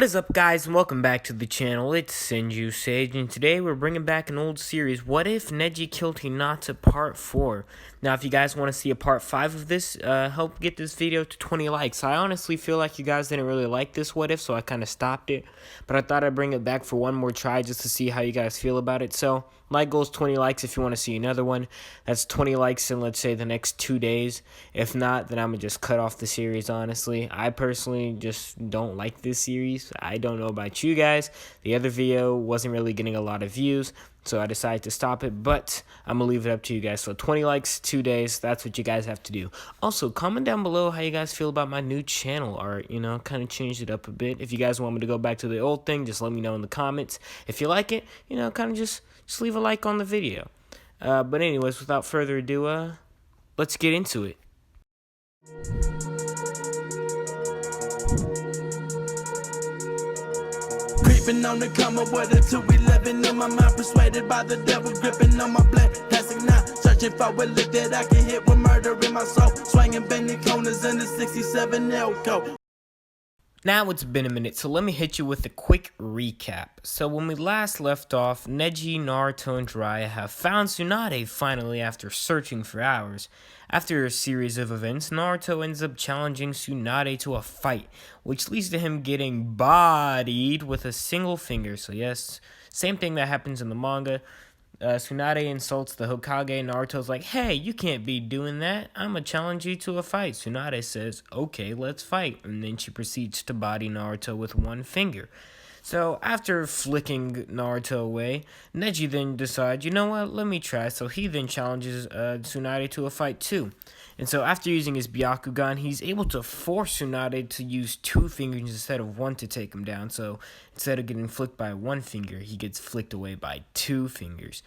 What is up, guys, and welcome back to the channel. It's Senju Sage, and today we're bringing back an old series, What If Neji Killed Hinata Part 4. Now, if you guys want to see a Part 5 of this, help get this video to 20 likes. I honestly feel like you guys didn't really like this What If, so I kind of stopped it. But I thought I'd bring it back for one more try just to see how you guys feel about it. So, my goal is 20 likes if you want to see another one. That's 20 likes in, let's say, the next 2 days. If not, then I'm going to just cut off the series, honestly. I personally just don't like this series. I don't know about you guys. The other video wasn't really getting a lot of views, so I decided to stop it, but I'm going to leave it up to you guys. So 20 likes, 2 days, that's what you guys have to do. Also, comment down below how you guys feel about my new channel art, kind of changed it up a bit. If you guys want me to go back to the old thing, just let me know in the comments. If you like it, kind of just leave a like on the video. But anyways, without further ado, let's get into it. Creeping on the comma with a 211 in my mind, persuaded by the devil, gripping on my black plastic now, searching for a lick that I can hit with murder in my soul, swinging bending corners in the 67 Elko. Now it's been a minute, so let me hit you with a quick recap. So when we last left off, Neji, Naruto, and Jiraiya have found Tsunade finally after searching for hours. After a series of events, Naruto ends up challenging Tsunade to a fight, which leads to him getting bodied with a single finger. So yes, same thing that happens in the manga. Tsunade insults the Hokage. Naruto's like, hey, you can't be doing that. I'm gonna challenge you to a fight. Tsunade says, okay, let's fight. And then she proceeds to body Naruto with one finger. So after flicking Naruto away, Neji then decides, you know what, let me try. So he then challenges Tsunade to a fight too. And so after using his Byakugan, he's able to force Tsunade to use two fingers instead of one to take him down. So instead of getting flicked by one finger, he gets flicked away by two fingers.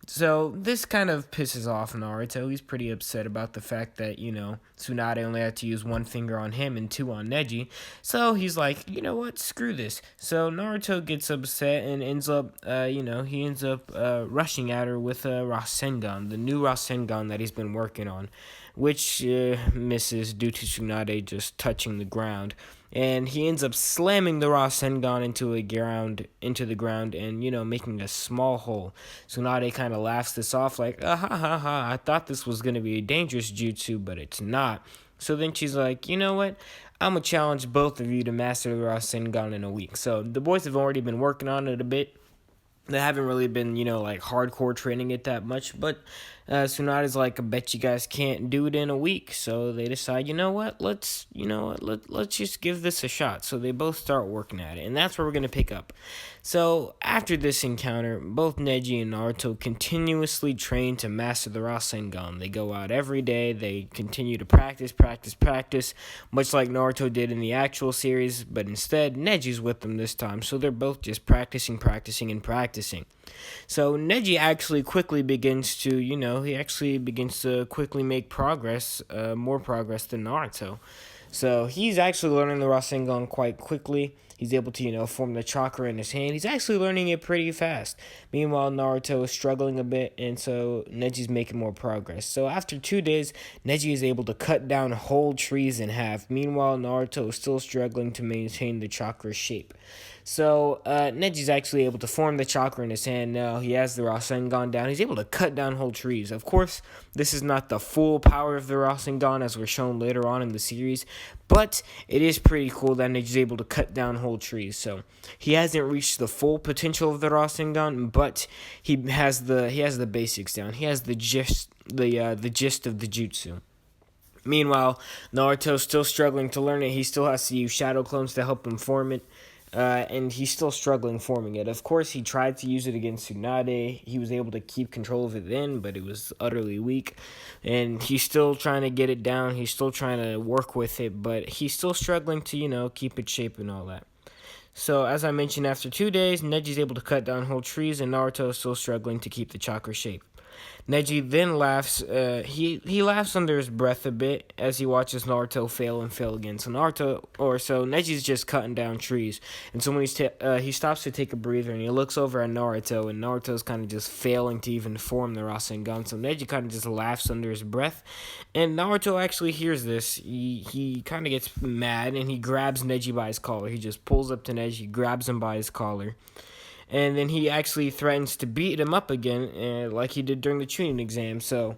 So this kind of pisses off Naruto. He's pretty upset about the fact that, Tsunade only had to use one finger on him and two on Neji. So he's like, you know what, screw this. So Naruto gets upset and ends up, rushing at her with a Rasengan, the new Rasengan that he's been working on, which misses due to Tsunade just touching the ground. And he ends up slamming the Rasengan into the ground and, making a small hole. Tsunade kind of laughs this off like, ha ha ha, I thought this was going to be a dangerous jutsu, but it's not. So then she's like, you know what? I'm going to challenge both of you to master the Rasengan in a week. So the boys have already been working on it a bit. They haven't really been, hardcore training it that much, but Tsunade's like, I bet you guys can't do it in a week. So they decide, let's just give this a shot. So they both start working at it, and that's where we're going to pick up. So after this encounter, both Neji and Naruto continuously train to master the Rasengan. They go out every day, they continue to practice, much like Naruto did in the actual series, but instead, Neji's with them this time, so they're both just practicing. So Neji actually quickly begins to, quickly make progress, more progress than Naruto. So he's actually learning the Rasengan quite quickly. He's able to, form the chakra in his hand. He's actually learning it pretty fast. Meanwhile, Naruto is struggling a bit, and so Neji's making more progress. So after 2 days, Neji is able to cut down whole trees in half. Meanwhile, Naruto is still struggling to maintain the chakra shape. So Neji's actually able to form the chakra in his hand now. He has the Rasengan down. He's able to cut down whole trees. Of course, this is not the full power of the Rasengan as we're shown later on in the series, but it is pretty cool that Neji's able to cut down whole trees. So he hasn't reached the full potential of the Rasengan, but he has the basics down. He has the gist of the jutsu. Meanwhile, Naruto's still struggling to learn it. He still has to use shadow clones to help him form it. And he's still struggling forming it. Of course, he tried to use it against Tsunade. He was able to keep control of it then, but it was utterly weak. And he's still trying to get it down. He's still trying to work with it, but he's still struggling to, keep its shape and all that. So, as I mentioned, after 2 days, Neji's able to cut down whole trees, and Naruto is still struggling to keep the chakra shape. Neji then laughs. He laughs under his breath a bit as he watches Naruto fail and fail again. So Neji's just cutting down trees, and so when he stops to take a breather and he looks over at Naruto, and Naruto's kind of just failing to even form the Rasengan. So Neji kind of just laughs under his breath, and Naruto actually hears this. He kind of gets mad and he grabs Neji by his collar. He just pulls up to Neji, grabs him by his collar. And then he actually threatens to beat him up again, like he did during the Chunin exam. So,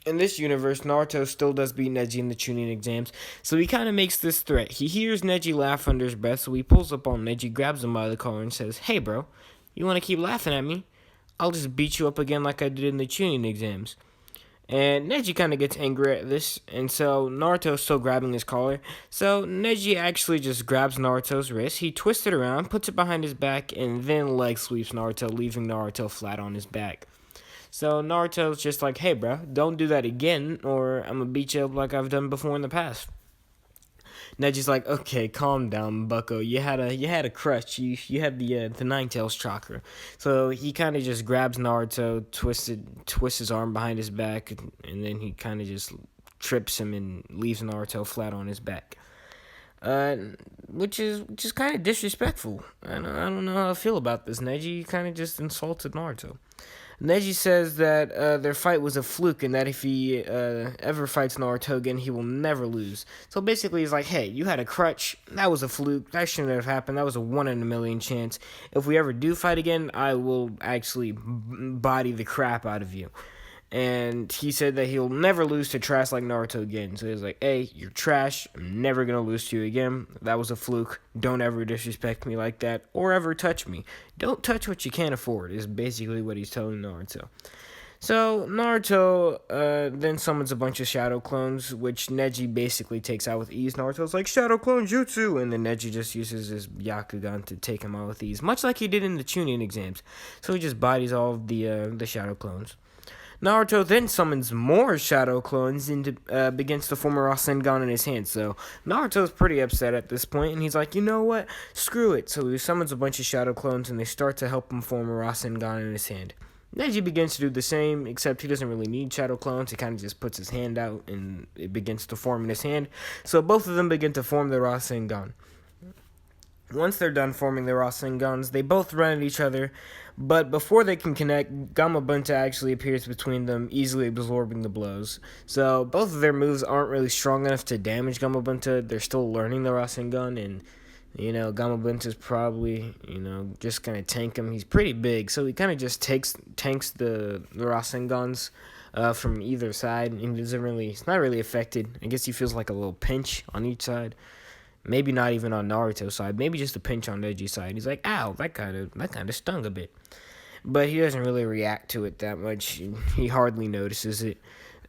in this universe, Naruto still does beat Neji in the Chunin exams. So he kind of makes this threat. He hears Neji laugh under his breath, so he pulls up on Neji, grabs him by the collar, and says, "Hey, bro, you want to keep laughing at me? I'll just beat you up again like I did in the Chunin exams." And Neji kind of gets angry at this, and so Naruto's still grabbing his collar. So Neji actually just grabs Naruto's wrist, he twists it around, puts it behind his back, and then leg sweeps Naruto, leaving Naruto flat on his back. So Naruto's just like, "Hey, bro, don't do that again, or I'm gonna beat you up like I've done before in the past." Neji's like, "Okay, calm down, Bucko. You had a crush. You had the Nine Tails chakra." So he kind of just grabs Naruto, twists his arm behind his back, and then he kind of just trips him and leaves Naruto flat on his back. Which is kind of disrespectful. I don't know how I feel about this. Neji kind of just insulted Naruto. Neji says that their fight was a fluke and that if he ever fights Naruto again, he will never lose. So basically, he's like, "Hey, you had a crutch. That was a fluke. That shouldn't have happened. That was a 1 in a million chance. If we ever do fight again, I will actually body the crap out of you." And he said that he'll never lose to trash like Naruto again. So he's like, "Hey, you're trash. I'm never going to lose to you again. That was a fluke. Don't ever disrespect me like that or ever touch me. Don't touch what you can't afford," is basically what he's telling Naruto. So Naruto then summons a bunch of shadow clones, which Neji basically takes out with ease. Naruto's like, "Shadow clone jutsu," and then Neji just uses his Byakugan to take him out with ease, much like he did in the Chunin exams. So he just bodies all of the shadow clones. Naruto then summons more shadow clones and begins to form a Rasengan in his hand. So Naruto's pretty upset at this point, and he's like, "You know what? Screw it." So he summons a bunch of shadow clones, and they start to help him form a Rasengan in his hand. Neji begins to do the same, except he doesn't really need shadow clones. He kind of just puts his hand out, and it begins to form in his hand. So both of them begin to form the Rasengan. Once they're done forming their Rasengans, they both run at each other, but before they can connect, Gamabunta actually appears between them, easily absorbing the blows. So both of their moves aren't really strong enough to damage Gamabunta. They're still learning the Rasengan, and Gamabunta's probably, just gonna tank him. He's pretty big, so he kind of just tanks the Rasengans from either side, and he's not really affected. I guess he feels like a little pinch on each side. Maybe not even on Naruto's side. Maybe just a pinch on Neji's side. He's like, "Ow, that kind of stung a bit." But he doesn't really react to it that much. He hardly notices it.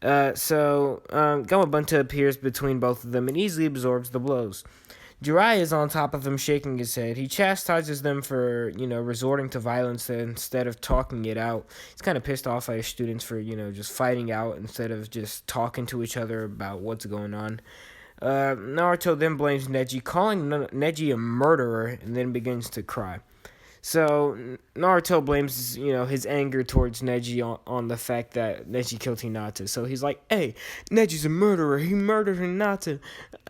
Gamabunta appears between both of them and easily absorbs the blows. Jiraiya is on top of him, shaking his head. He chastises them for, resorting to violence instead of talking it out. He's kind of pissed off at his students for, just fighting out instead of just talking to each other about what's going on. Naruto then blames Neji, calling Neji a murderer, and then begins to cry. So Naruto blames, his anger towards Neji on the fact that Neji killed Hinata. So he's like, "Hey, Neji's a murderer. He murdered Hinata.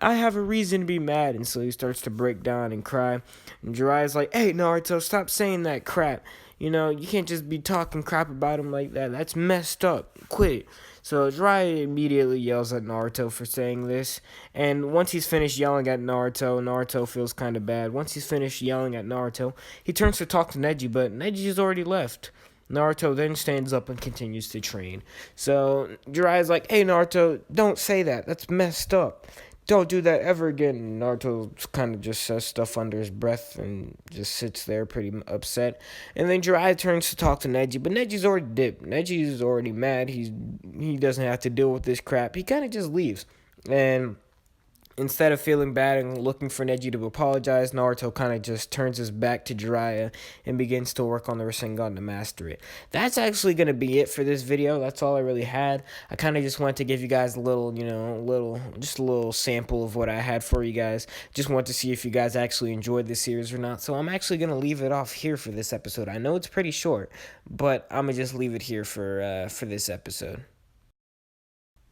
I have a reason to be mad." And so he starts to break down and cry. And Jiraiya's like, "Hey, Naruto, stop saying that crap. You can't just be talking crap about him like that. That's messed up. Quit it." So Jiraiya immediately yells at Naruto for saying this, and once he's finished yelling at Naruto, Naruto feels kind of bad. Once he's finished yelling at Naruto, he turns to talk to Neji, but Neji's already left. Naruto then stands up and continues to train. So Jiraiya's like, "Hey, Naruto, don't say that. That's messed up. Don't do that ever again." Naruto kind of just says stuff under his breath and just sits there pretty upset. And then Jiraiya turns to talk to Neji, but Neji's already dipped. Neji's already mad. He doesn't have to deal with this crap. He kind of just leaves. And Instead of feeling bad and looking for Neji to apologize, Naruto kind of just turns his back to Jiraiya and begins to work on the Rasengan to master it. That's actually going to be it for this video. That's all I really had. I kind of just wanted to give you guys a little, just a little sample of what I had for you guys. Just want to see if you guys actually enjoyed this series or not. So I'm actually going to leave it off here for this episode. I know it's pretty short, but I'm going to just leave it here for this episode.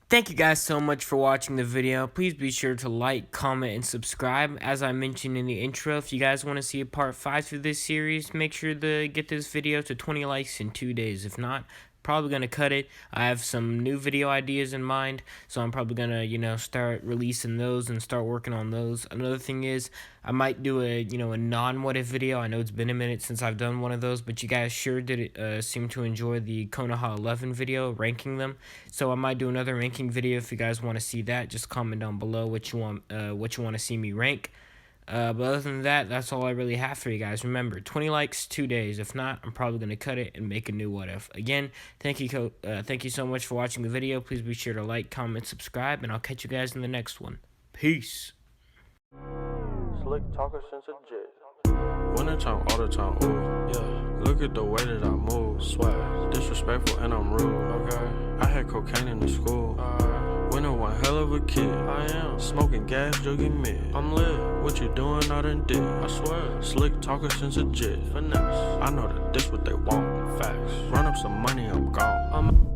Thank you guys so much for watching the video. Please be sure to like, comment, and subscribe. As I mentioned in the intro, if you guys want to see a part 5 to this series, make sure to get this video to 20 likes in 2 days. If not, probably going to cut it. I have some new video ideas in mind, so I'm probably going to, start releasing those and start working on those. Another thing is, I might do a non-what if video. I know it's been a minute since I've done one of those, but you guys sure did seem to enjoy the Konoha 11 video, ranking them. So I might do another ranking video if you guys want to see that. Just comment down below what you want to see me rank. But other than that, that's all I really have for you guys. Remember, 20 likes, 2 days. If not, I'm probably going to cut it and make a new what if. Again, thank you so much for watching the video. Please be sure to like, comment, subscribe, and I'll catch you guys in the next one. Peace. Slick talker since a jet. Winter time, all the time, ooh, yeah. Look at the way that I move, swag. Disrespectful and I'm rude, okay. I had cocaine in the school, winter one hell of a kid. I am smoking gas, jugging mid. I'm lit. What you doing? I done did. I swear. Slick talker since a jet. Finesse. I know that this what they want. Facts. Run up some money, I'm gone. I'm